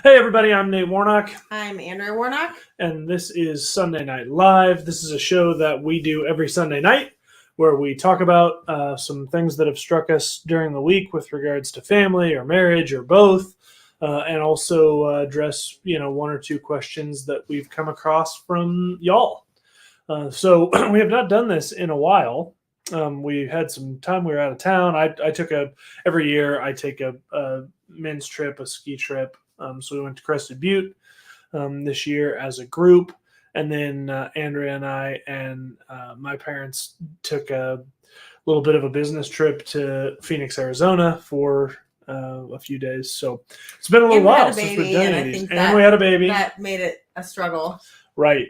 Hey everybody, I'm Nate Warnock. I'm Andrea Warnock. And this is Sunday Night Live. This is a show that we do every Sunday night where we talk about some things that have struck us during the week with regards to family or marriage or both, and also address, one or two questions that we've come across from y'all. So we have not done this in a while. We had some time. We were out of town. Every year I take a men's trip, a ski trip. So we went to Crested Butte this year as a group. And then Andrea and I and my parents took a little bit of a business trip to Phoenix, Arizona for a few days. So it's been a little while since we've done any of these. And we had a baby. That made it a struggle. Right.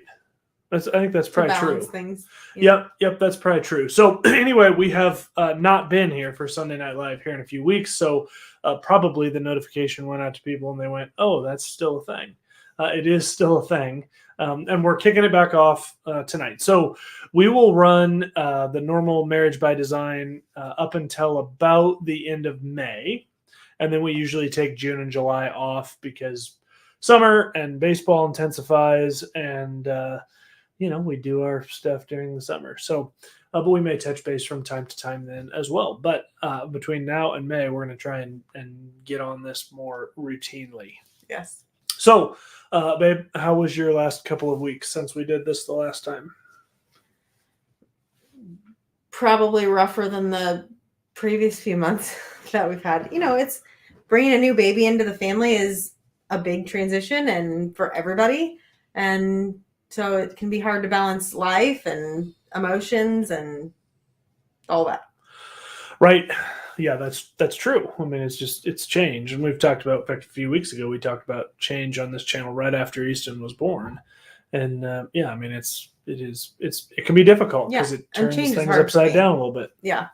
I think that's probably true. Things, Yep, that's probably true. So anyway, we have not been here for Sunday Night Live here in a few weeks. So probably the notification went out to people and they went, oh, that's still a thing. It is still a thing. And we're kicking it back off tonight. So we will run the normal Marriage by Design up until about the end of May. And then we usually take June and July off because summer and baseball intensifies and we do our stuff during the summer. So, but we may touch base from time to time then as well. But between now and May, we're going to try and get on this more routinely. Yes. So, babe, how was your last couple of weeks since we did this the last time? Probably rougher than the previous few months that we've had. It's bringing a new baby into the family is a big transition and for everybody. And so it can be hard to balance life and emotions and all that. Right. Yeah, that's true. I mean, it's change. And we've talked about, in fact, a few weeks ago, we talked about change on this channel right after Easton was born. And I mean, it can be difficult because it turns things upside down a little bit. Yeah.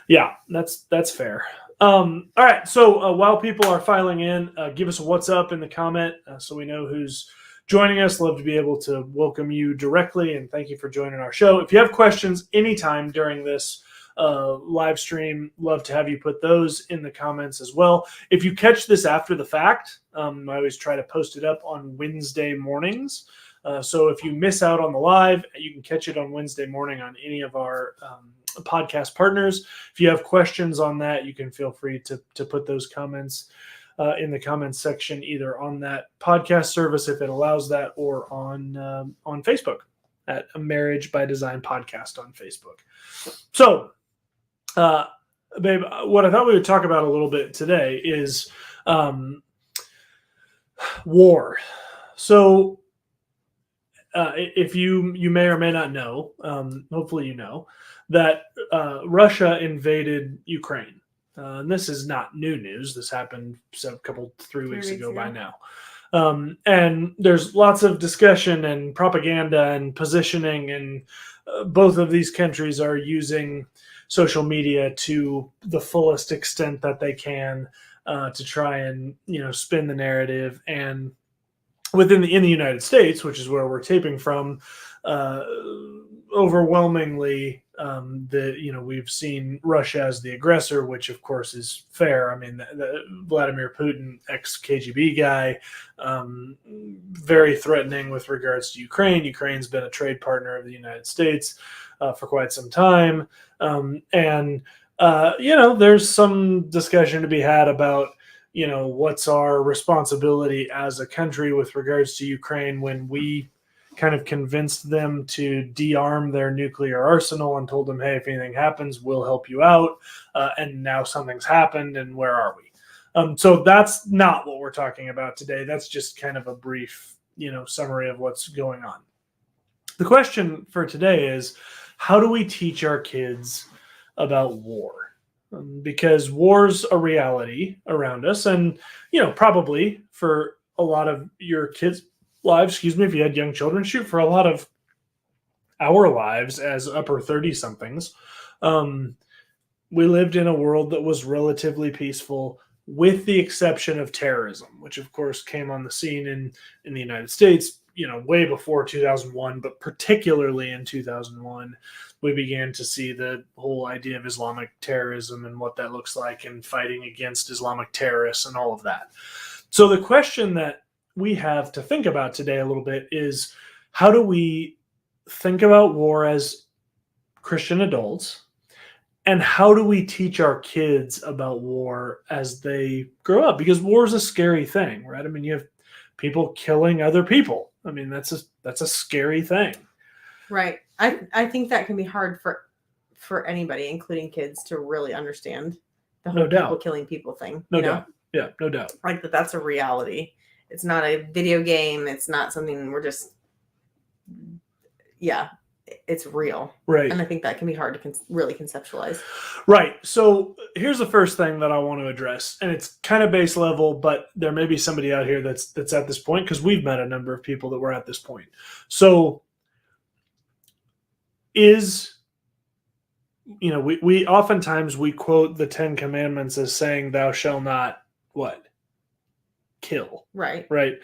Yeah, that's fair. All right. So while people are filing in, give us a what's up in the comment so we know who's joining us. Love to be able to welcome you directly and thank you for joining our show. If you have questions anytime during this live stream, love to have you put those in the comments as well. If you catch this after the fact, I always try to post it up on Wednesday mornings. So if you miss out on the live, you can catch it on Wednesday morning on any of our podcast partners. If you have questions on that, you can feel free to put those comments in the comments section, either on that podcast service if it allows that, or on Facebook at a Marriage by Design podcast on Facebook. So, babe, what I thought we would talk about a little bit today is war. So, if you may or may not know, hopefully you know, that Russia invaded Ukraine. And this is not new news. This happened 3 weeks ago by now. And there's lots of discussion and propaganda and positioning, and both of these countries are using social media to the fullest extent that they can to try and spin the narrative. And in the United States, which is where we're taping from, overwhelmingly, we've seen Russia as the aggressor, which of course is fair. I mean, the Vladimir Putin, ex-KGB guy, very threatening with regards to Ukraine. Ukraine's been a trade partner of the United States for quite some time. There's some discussion to be had about, what's our responsibility as a country with regards to Ukraine when we kind of convinced them to de-arm their nuclear arsenal and told them, hey, if anything happens, we'll help you out. And now something's happened, and where are we? So that's not what we're talking about today. That's just kind of a brief, summary of what's going on. The question for today is, how do we teach our kids about war? Because war's a reality around us, and, probably for a lot of your kids' lives, if you had young children, for a lot of our lives as upper 30-somethings, we lived in a world that was relatively peaceful, with the exception of terrorism, which of course came on the scene in the United States, way before 2001, but particularly in 2001, we began to see the whole idea of Islamic terrorism and what that looks like, and fighting against Islamic terrorists and all of that. So the question that we have to think about today a little bit is, how do we think about war as Christian adults? And how do we teach our kids about war as they grow up? Because war is a scary thing, right? I mean, you have people killing other people. I mean, that's a scary thing. Right. I think that can be hard for anybody, including kids, to really understand the whole No doubt. people killing people thing. No doubt. Yeah, no doubt. Like that's a reality. It's not a video game. It's not something we're just, yeah, it's real. Right. And I think that can be hard to really conceptualize. Right. So here's the first thing that I want to address, and it's kind of base level, but there may be somebody out here that's at this point, because we've met a number of people that were at this point. So we oftentimes we quote the 10 Commandments as saying, "Thou shalt not what? Kill." Right. Right.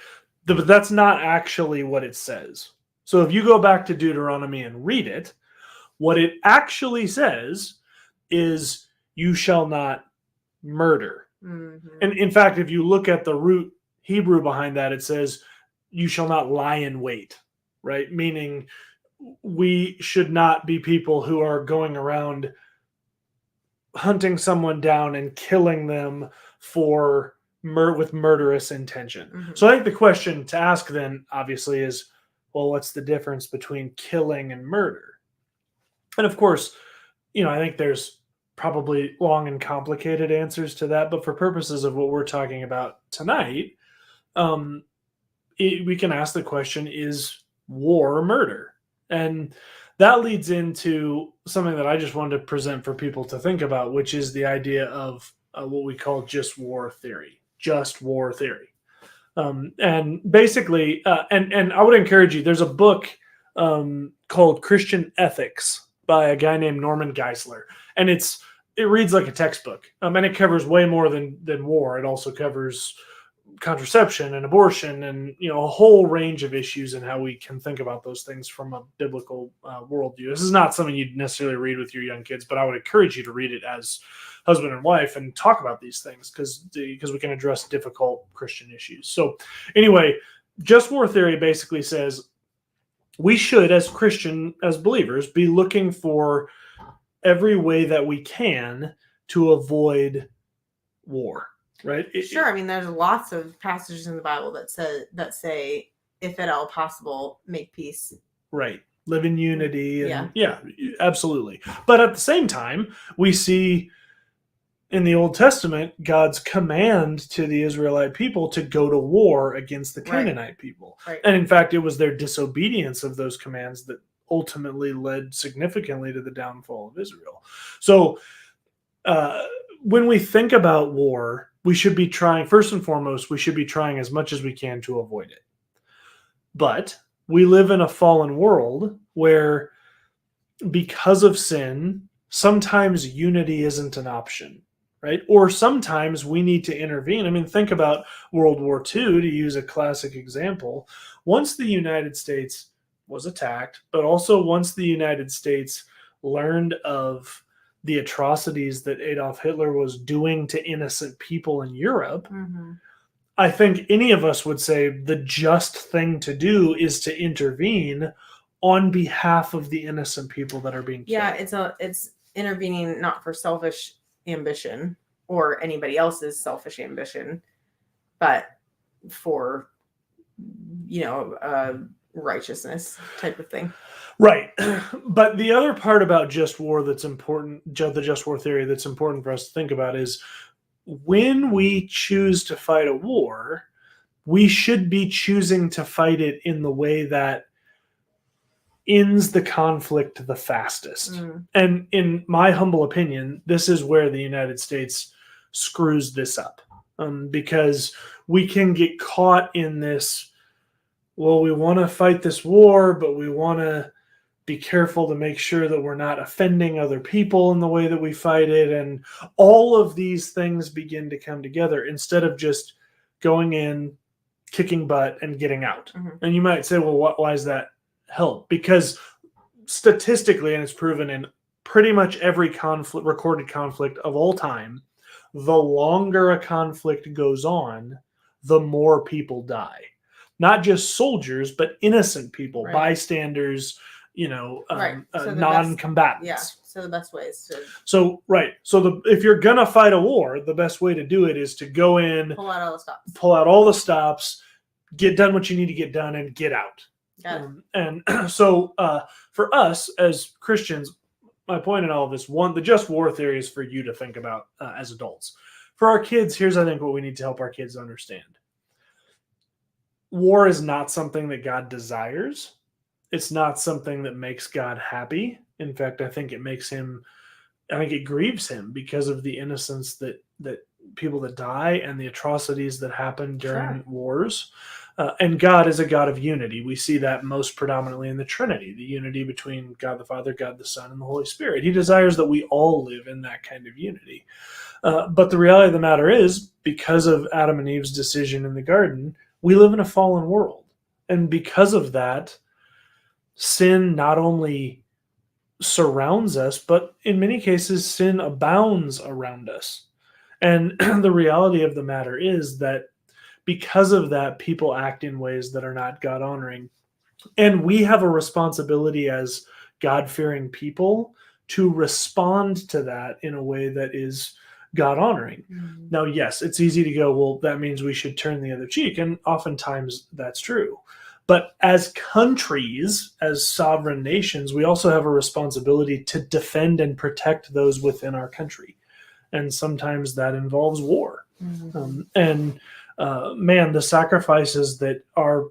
But that's not actually what it says. So if you go back to Deuteronomy and read it, what it actually says is, "You shall not murder." Mm-hmm. And in fact, if you look at the root Hebrew behind that, it says, "You shall not lie in wait," right? Meaning we should not be people who are going around hunting someone down and killing them with murderous intention. Mm-hmm. So I think the question to ask then, obviously, is, well, what's the difference between killing and murder? And of course, I think there's probably long and complicated answers to that, but for purposes of what we're talking about tonight, we can ask the question, is war murder? And that leads into something that I just wanted to present for people to think about, which is the idea of what we call just war theory. Just war theory. And basically, and I would encourage you, there's a book called Christian Ethics by a guy named Norman Geisler. And it reads like a textbook. And it covers way more than war. It also covers contraception and abortion and a whole range of issues and how we can think about those things from a biblical worldview. This is not something you'd necessarily read with your young kids, but I would encourage you to read it as husband and wife and talk about these things because we can address difficult Christian issues. So anyway, just war theory basically says we should, as believers, be looking for every way that we can to avoid war. Right. Sure. I mean, there's lots of passages in the Bible that say, if at all possible, make peace. Right. Live in unity. And yeah, absolutely. But at the same time, we see in the Old Testament God's command to the Israelite people to go to war against the Canaanite people. Right. And in fact, it was their disobedience of those commands that ultimately led significantly to the downfall of Israel. So when we think about war, we should be trying, first and foremost, we should be trying as much as we can to avoid it. But we live in a fallen world where, because of sin, sometimes unity isn't an option, right? Or sometimes we need to intervene. I mean, think about World War II, to use a classic example. Once the United States was attacked, but also once the United States learned of the atrocities that Adolf Hitler was doing to innocent people in Europe, mm-hmm. I think any of us would say the just thing to do is to intervene on behalf of the innocent people that are being killed. Yeah, it's intervening not for selfish ambition or anybody else's selfish ambition, but for righteousness type of thing. Right. But the other part about just war that's important, the just war theory that's important for us to think about is, when we choose to fight a war, we should be choosing to fight it in the way that ends the conflict the fastest. Mm. And in my humble opinion, this is where the United States screws this up, because we can get caught in this, well, we want to fight this war, but we want to be careful to make sure that we're not offending other people in the way that we fight it. And all of these things begin to come together instead of just going in, kicking butt, and getting out. Mm-hmm. And you might say, well, why does that help? Because statistically, and it's proven in pretty much every recorded conflict of all time, the longer a conflict goes on, the more people die. Not just soldiers, but innocent people, Right. bystanders, Right. So the non-combatants. Yeah. So the best ways to So, right. So if you're going to fight a war, the best way to do it is to go in, pull out all the stops. pull out all the stops, get done what you need to get done, and get out. Got it. And so for us as Christians, my point in all of this, one, the just war theory is for you to think about as adults. For our kids, here's, I think, what we need to help our kids understand. War is not something that God desires. It's not something that makes God happy. In fact, I think it grieves him because of the innocence that people that die and the atrocities that happen during wars. And God is a God of unity. We see that most predominantly in the Trinity, the unity between God the Father, God the Son, and the Holy Spirit. He desires that we all live in that kind of unity. But the reality of the matter is, because of Adam and Eve's decision in the garden, we live in a fallen world. And because of that, sin not only surrounds us, but in many cases, sin abounds around us. And the reality of the matter is that because of that, people act in ways that are not God-honoring. And we have a responsibility as God-fearing people to respond to that in a way that is God-honoring. Mm-hmm. Now, yes, it's easy to go, well, that means we should turn the other cheek. And oftentimes that's true. But as countries, as sovereign nations, we also have a responsibility to defend and protect those within our country. And sometimes that involves war. Mm-hmm. Man, the sacrifices that our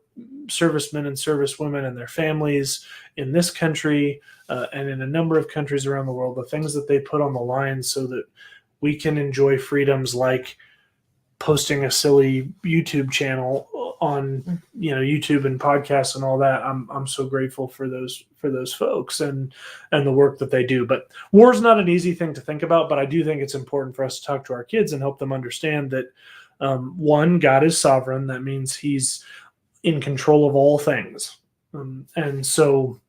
servicemen and servicewomen and their families in this country and in a number of countries around the world, the things that they put on the line so that we can enjoy freedoms like posting a silly YouTube channel on YouTube and podcasts and all that. I'm so grateful for those folks and the work that they do. But war is not an easy thing to think about, but I do think it's important for us to talk to our kids and help them understand that one, God is sovereign. That means he's in control of all things. And so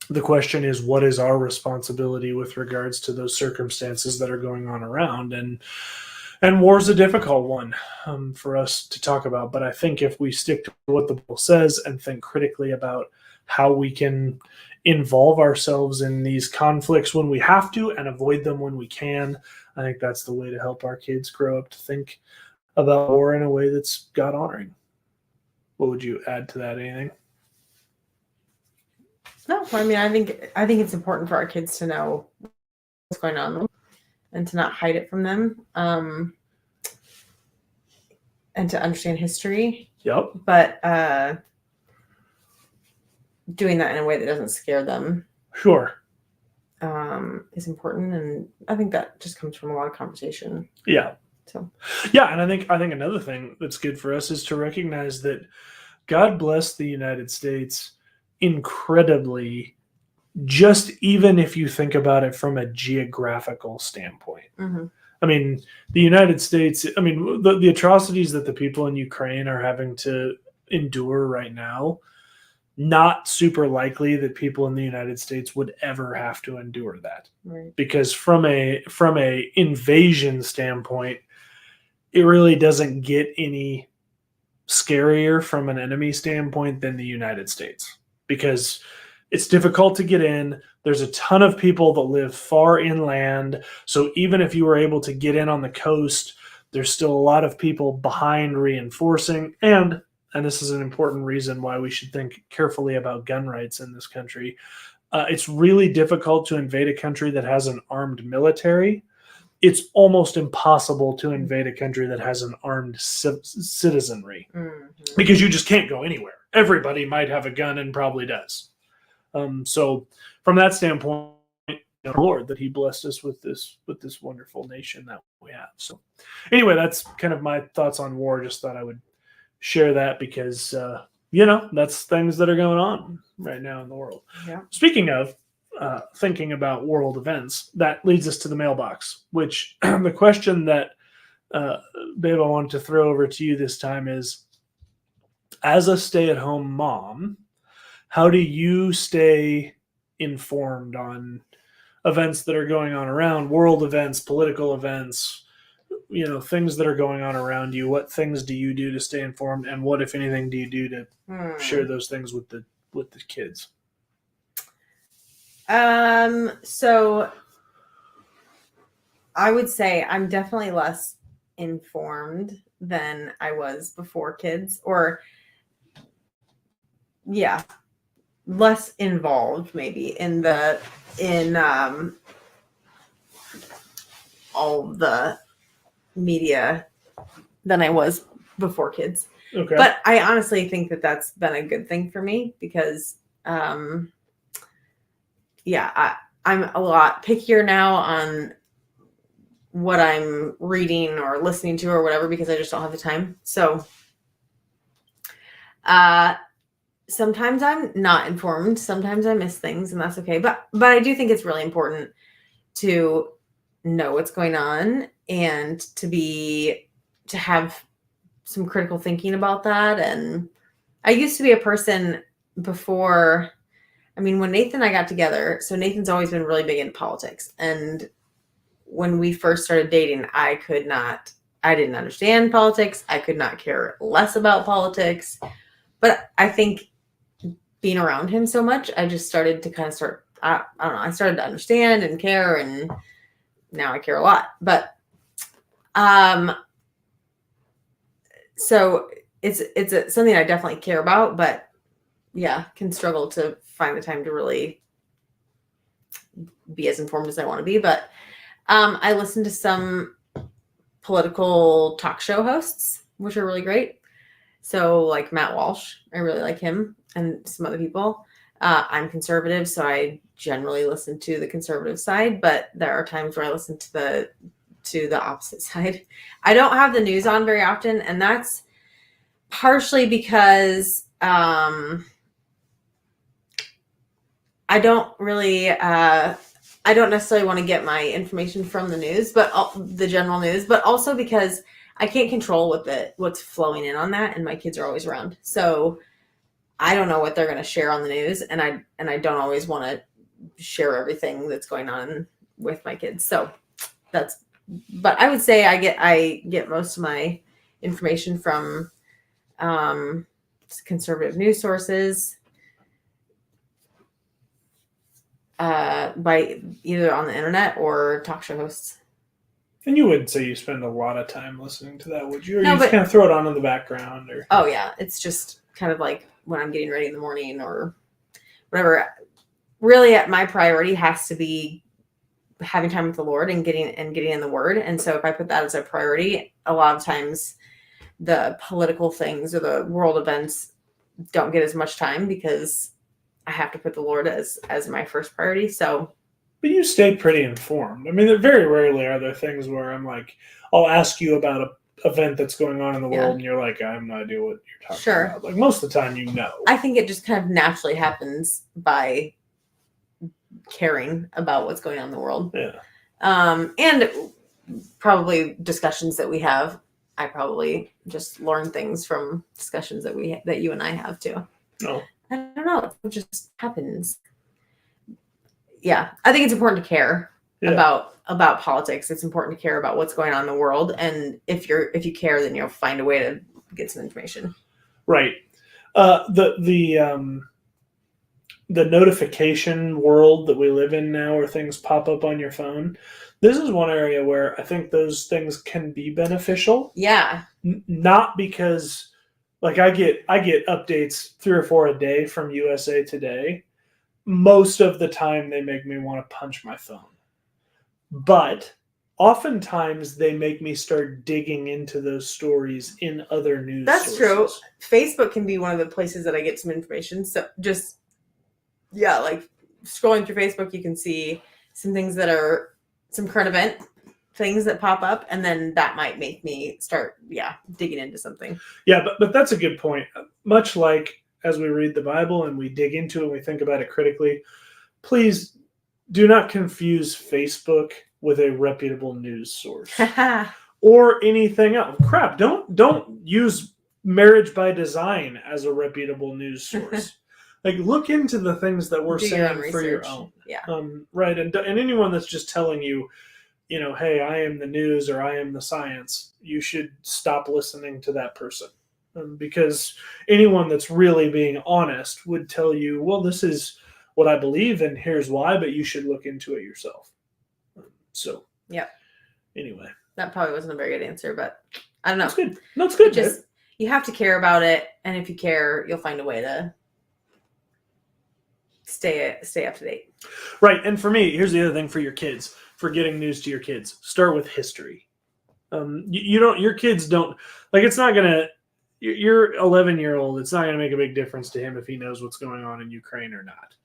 the question is, what is our responsibility with regards to those circumstances that are going on around? And war is a difficult one for us to talk about. But I think if we stick to what the Bible says and think critically about how we can involve ourselves in these conflicts when we have to and avoid them when we can, I think that's the way to help our kids grow up to think about war in a way that's God-honoring. What would you add to that? Anything? No, I mean, I think it's important for our kids to know what's going on and to not hide it from them, and to understand history. Yep. But doing that in a way that doesn't scare them, sure, is important, and I think that just comes from a lot of conversation. Yeah. So. Yeah, and I think another thing that's good for us is to recognize that God blessed the United States incredibly, just even if you think about it from a geographical standpoint. Mm-hmm. I mean, the United States, the atrocities that the people in Ukraine are having to endure right now, not super likely that people in the United States would ever have to endure that. Right. Because from a invasion standpoint, it really doesn't get any scarier from an enemy standpoint than the United States, because it's difficult to get in. There's a ton of people that live far inland. So even if you were able to get in on the coast, there's still a lot of people behind reinforcing. And this is an important reason why we should think carefully about gun rights in this country. It's really difficult to invade a country that has an armed military. It's almost impossible to invade a country that has an armed citizenry, because you just can't go anywhere. Everybody might have a gun and probably does. So from that standpoint, Lord, that he blessed us with this wonderful nation that we have. So anyway, that's kind of my thoughts on war. Just thought I would share that because, that's things that are going on right now in the world. Yeah. Speaking of thinking about world events, that leads us to the mailbox, which the question that, Babe, I wanted to throw over to you this time is, as a stay-at-home mom, how do you stay informed on events that are going on around, world events, political events, things that are going on around you. What things do you do to stay informed, and what, if anything, do you do to share those things with the kids? So I would say I'm definitely less informed than I was before kids, or less involved maybe in all the media than I was before kids. Okay. But I honestly think that that's been a good thing for me because I'm a lot pickier now on what I'm reading or listening to or whatever, because I just don't have the time. So sometimes I'm not informed, sometimes I miss things, and that's okay. But I do think it's really important to know what's going on and to have some critical thinking about that. And I used to be a person before, when Nathan and I got together, so Nathan's always been really big into politics. And when we first started dating, I didn't understand politics. I could not care less about politics. But I think being around him so much, I just started to I don't know, I started to understand and care, and now I care a lot. But so it's something I definitely care about, but can struggle to find the time to really be as informed as I want to be. But I listen to some political talk show hosts, which are really great. So like Matt Walsh, I really like him, and some other people. I'm conservative, so I generally listen to the conservative side, but there are times where I listen to the opposite side. I don't have the news on very often, and that's partially because I don't necessarily want to get my information from the news, but the general news, but also because I can't control what's flowing in on that, and my kids are always around. So I don't know what they're going to share on the news, and I don't always want to share everything that's going on with my kids. So but I would say I get most of my information from conservative news sources, by either on the internet or talk show hosts. And you wouldn't say you spend a lot of time listening to that, would you? Or No, you just kind of throw it on in the background? Or oh yeah, it's just kind of like when I'm getting ready in the morning or whatever. Really, my priority has to be having time with the Lord and getting in the Word. And so if I put that as a priority, a lot of times the political things or the world events don't get as much time because I have to put the Lord as my first priority. So, but you stay pretty informed. There very rarely are there things where I'm like, I'll ask you about an event that's going on in the world, and you're like, I have no idea what you're talking about. Like most of the time, I think it just kind of naturally happens by caring about what's going on in the world. Yeah. And probably discussions that we have. I probably just learn things from discussions that you and I have too. Oh. I don't know. It just happens. Yeah. I think it's important to care about politics. It's important to care about what's going on in the world. And if you care, then you'll find a way to get some information. Right. The notification world that we live in now, where things pop up on your phone, this is one area where I think those things can be beneficial. Yeah. Not because, like, I get updates 3 or 4 a day from USA Today. Most of the time, they make me want to punch my phone. But oftentimes, they make me start digging into those stories in other news sources. True. Facebook can be one of the places that I get some information. So just, like scrolling through Facebook, you can see some things that are some current event things that pop up, and then that might make me start, digging into something. Yeah, but that's a good point. Much like as we read the Bible and we dig into it and we think about it critically, please do not confuse Facebook with a reputable news source or anything else. Crap, don't use Marriage by Design as a reputable news source. Like, look into the things that we're saying for your own. Yeah. Right. And anyone that's just telling you, hey, I am the news or I am the science, you should stop listening to that person. Because anyone that's really being honest would tell you, well, this is what I believe and here's why, but you should look into it yourself. So, yeah. Anyway. That probably wasn't a very good answer, but I don't know. That's good. No, it's good. Just, you have to care about it. And if you care, you'll find a way to stay up to date. Right. And for me, here's the other thing for your kids, for getting news to your kids. Start with history. Your kids don't, like, it's not going to, your 11-year-old, it's not going to make a big difference to him if he knows what's going on in Ukraine or not.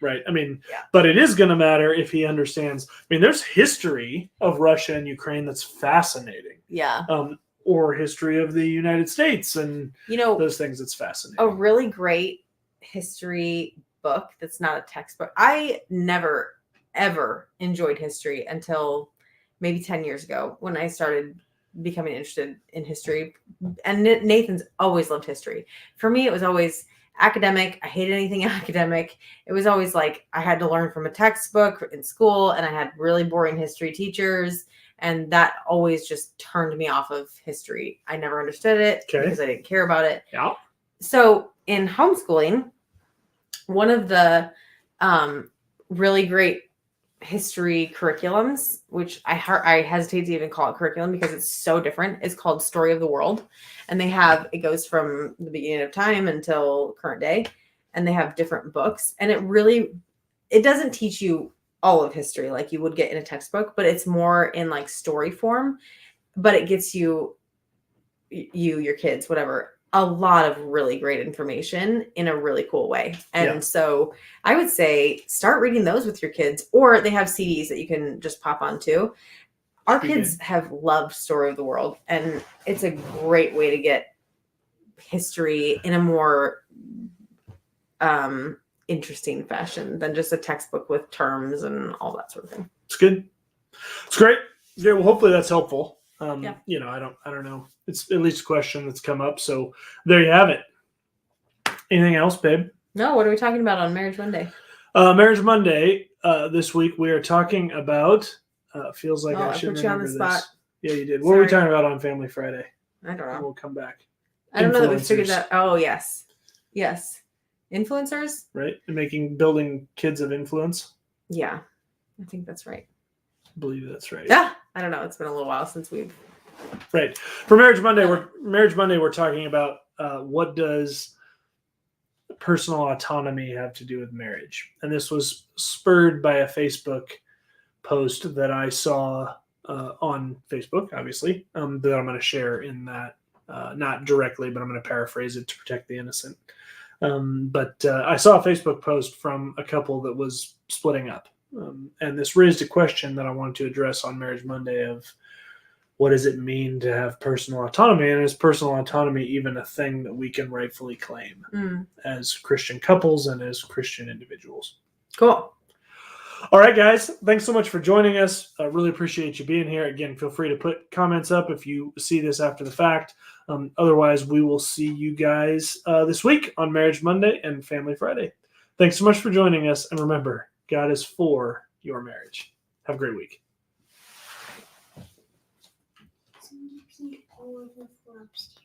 Right. I mean, But it is going to matter if he understands. I mean, there's history of Russia and Ukraine that's fascinating. Yeah. Or history of the United States and those things that's fascinating. A really great history book that's not a textbook. I never, ever enjoyed history until maybe 10 years ago when I started becoming interested in history. And Nathan's always loved history. For me, it was always academic. I hated anything academic. It was always like I had to learn from a textbook in school, and I had really boring history teachers, and that always just turned me off of history. I never understood it because I didn't care about it. Yeah. So in homeschooling, one of the really great history curriculums, which I hesitate to even call it curriculum because it's so different, is called Story of the World. And it goes from the beginning of time until current day. And they have different books. And it doesn't teach you all of history like you would get in a textbook, but it's more in like story form. But it gets your kids, whatever, a lot of really great information in a really cool way. And so I would say start reading those with your kids, or they have CDs that you can just pop onto. Our kids have loved Story of the World, and it's a great way to get history in a more interesting fashion than just a textbook with terms and all that sort of thing. It's good. It's great. Yeah, well, hopefully that's helpful. I don't know. It's at least a question that's come up. So there you have it. Anything else, babe? No. What are we talking about on Marriage Monday? Marriage Monday. This week we are talking about. Feels like I should put you on the spot. This. Yeah, you did. What were we talking about on Family Friday? I don't know. And we'll come back. I don't know that we figured that. Oh yes. Influencers. Right, and building kids of influence. Yeah, I think that's right. I believe that's right. Yeah. I don't know. It's been a little while since we've. Right. For Marriage Monday, we're talking about what does personal autonomy have to do with marriage, and this was spurred by a Facebook post that I saw on Facebook, obviously, that I'm going to share in that, not directly, but I'm going to paraphrase it to protect the innocent. But I saw a Facebook post from a couple that was splitting up. And this raised a question that I wanted to address on Marriage Monday of what does it mean to have personal autonomy? And is personal autonomy even a thing that we can rightfully claim as Christian couples and as Christian individuals? Cool. All right, guys. Thanks so much for joining us. I really appreciate you being here. Again, feel free to put comments up if you see this after the fact. Otherwise, we will see you guys this week on Marriage Monday and Family Friday. Thanks so much for joining us. And remember, God is for your marriage. Have a great week. So you repeat all of the flops.